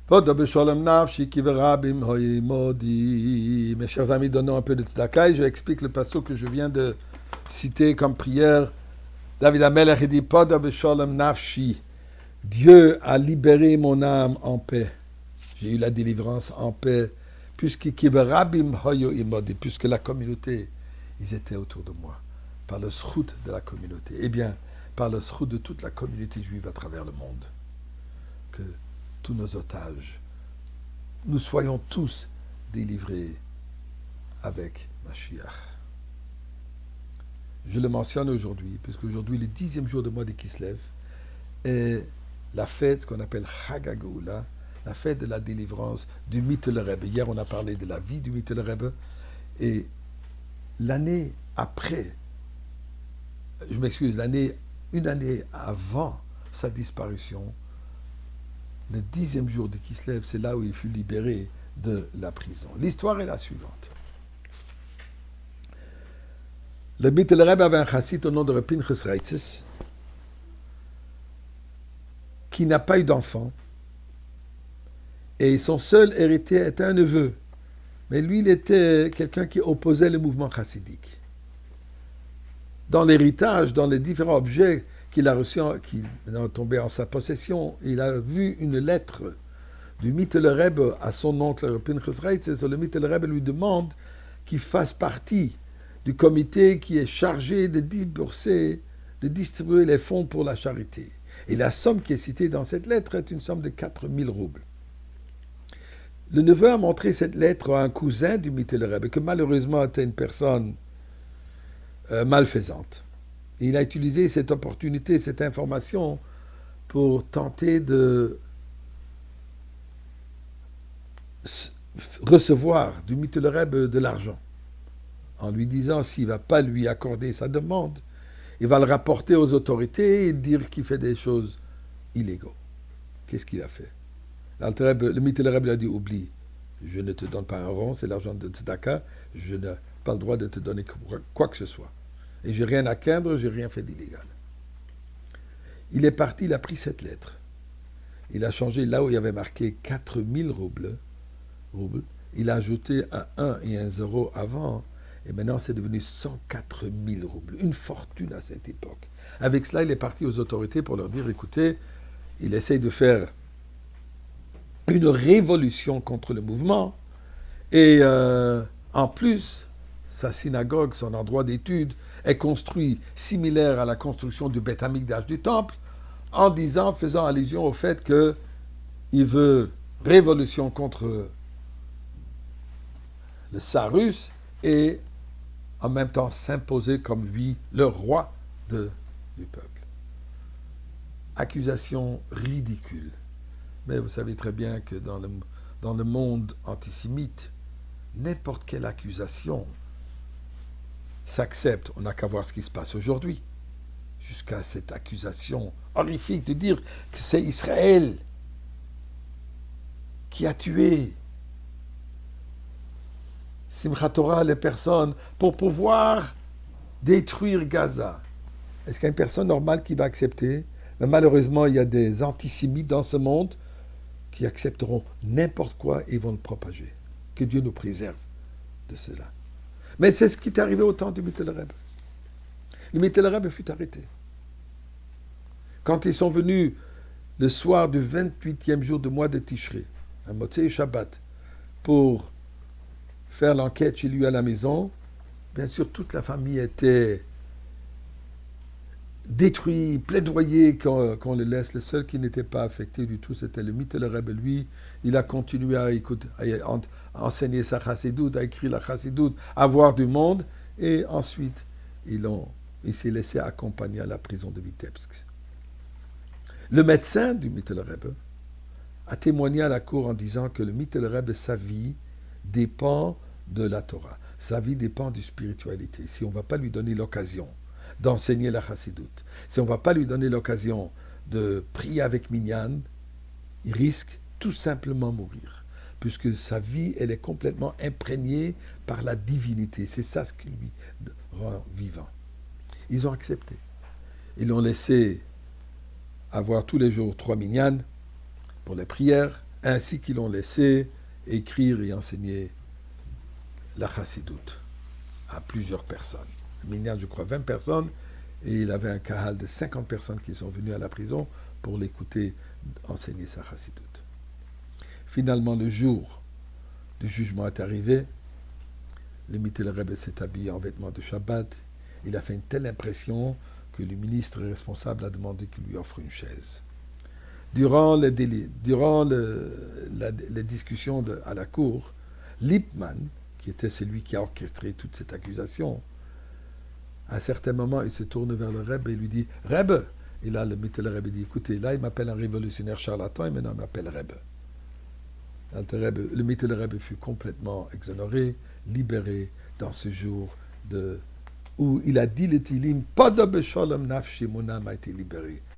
Poda b'sholem nafshi ki verabim hoimodi. Mes chers amis, donnons un peu de tzedaka et je explique le passage que je viens de citer comme prière. David Amelech dit Poda b'sholem nafshi. Dieu a libéré mon âme en paix. J'ai eu la délivrance en paix, puisque Kiberabim Hoyo Imodi, puisque la communauté, ils étaient autour de moi, par le srout de la communauté. Eh bien, par le srout de toute la communauté juive à travers le monde. Que tous nos otages, nous soyons tous délivrés avec Mashiach. Je le mentionne aujourd'hui, puisque aujourd'hui, le 10e jour du mois de Kislev, est la fête qu'on appelle Chag HaGeula, la fête de la délivrance du Mittel Rebbe. Hier, on a parlé de la vie du Mittel Rebbe. Et l'année après, je m'excuse, une année avant sa disparition, le 10e jour de Kislev, c'est là où il fut libéré de la prison. L'histoire est la suivante. Le Mittel Rebbe avait un chassid au nom de Pinchas Reitzes, qui n'a pas eu d'enfant. Et son seul héritier était un neveu. Mais lui, il était quelqu'un qui opposait le mouvement chassidique. Dans l'héritage, dans les différents objets qu'il a reçus, qui sont tombés en sa possession, il a vu une lettre du Mittel Rebbe à son oncle Pinchas Reitzes. Le Mittel Rebbe lui demande qu'il fasse partie du comité qui est chargé de débourser, de distribuer les fonds pour la charité. Et la somme qui est citée dans cette lettre est une somme de 4000 roubles. Le neveu a montré cette lettre à un cousin du Mittel Rebbe, que malheureusement était une personne malfaisante. Et il a utilisé cette opportunité, cette information, pour tenter de recevoir du Mittel Rebbe de l'argent, en lui disant s'il ne va pas lui accorder sa demande, il va le rapporter aux autorités et dire qu'il fait des choses illégales. Qu'est-ce qu'il a fait? Le Mittel Rebbe lui a dit oublie, je ne te donne pas un rond, c'est l'argent de tzedaka, je n'ai pas le droit de te donner quoi que ce soit. Et j'ai rien à craindre, j'ai rien fait d'illégal. Il est parti, il a pris cette lettre. Il a changé là où il y avait marqué 4000 roubles, il a ajouté un 1 et un 0 avant, et maintenant c'est devenu 104 000 roubles. Une fortune à cette époque. Avec cela, il est parti aux autorités pour leur dire, écoutez, il essaye de faire une révolution contre le mouvement, et en plus, sa synagogue, son endroit d'étude, est construit similaire à la construction du Beth Amikdash du temple, en disant, faisant allusion au fait qu'il veut révolution contre le Tsar russe et en même temps s'imposer comme lui, le roi du peuple. Accusation ridicule. Mais vous savez très bien que dans le monde antisémite, n'importe quelle accusation s'accepte. On n'a qu'à voir ce qui se passe aujourd'hui. Jusqu'à cette accusation horrifique de dire que c'est Israël qui a tué Simchat Torah les personnes pour pouvoir détruire Gaza. Est-ce qu'il y a une personne normale qui va accepter? Mais malheureusement, il y a des antisémites dans ce monde qui accepteront n'importe quoi et vont le propager. Que Dieu nous préserve de cela. Mais c'est ce qui est arrivé au temps du Mittel Rebbe. Le Mittel Rebbe fut arrêté. Quand ils sont venus le soir du 28e jour du mois de Tishré, un Motzei Shabbat, pour faire l'enquête chez lui à la maison, bien sûr, toute la famille était détruite, plaidoyée qu'on le laisse. Le seul qui n'était pas affecté du tout, c'était le Mittel Rebbe. Lui, il a continué à enseigner sa chassidoute, à écrire la chassidoute, à voir du monde, et ensuite, il s'est laissé accompagner à la prison de Vitebsk. Le médecin du Mittel Rebbe a témoigné à la cour en disant que le Mittel Rebbe, sa vie dépend de la Torah. Sa vie dépend de spiritualité. Si on ne va pas lui donner l'occasion d'enseigner la chassidoute, si on ne va pas lui donner l'occasion de prier avec Minyan, il risque tout simplement mourir, puisque sa vie, elle est complètement imprégnée par la divinité. C'est ça ce qui lui rend vivant. Ils ont accepté. Ils l'ont laissé avoir tous les jours 3 Minyan pour les prières, ainsi qu'ils l'ont laissé écrire et enseigner la chassidoute à plusieurs personnes. Minyan, je crois, 20 personnes, et il avait un kahal de 50 personnes qui sont venues à la prison pour l'écouter enseigner sa chassidoute. Finalement, le jour du jugement est arrivé. Le Mittel Rebbe s'est habillé en vêtements de Shabbat. Il a fait une telle impression que le ministre responsable a demandé qu'il lui offre une chaise. Durant les discussions à la cour, Lippmann, qui était celui qui a orchestré toute cette accusation, à un certain moment, il se tourne vers le Rebbe et lui dit « Rebbe !» Et là, le Mittel Rebbe dit « Écoutez, là, il m'appelle un révolutionnaire charlatan et maintenant il m'appelle Rebbe. » Le Mittel Rebbe fut complètement exonéré, libéré dans ce jour où il a dit le Tilim, pas de Besholem Nafshi, mon âme a été libérée.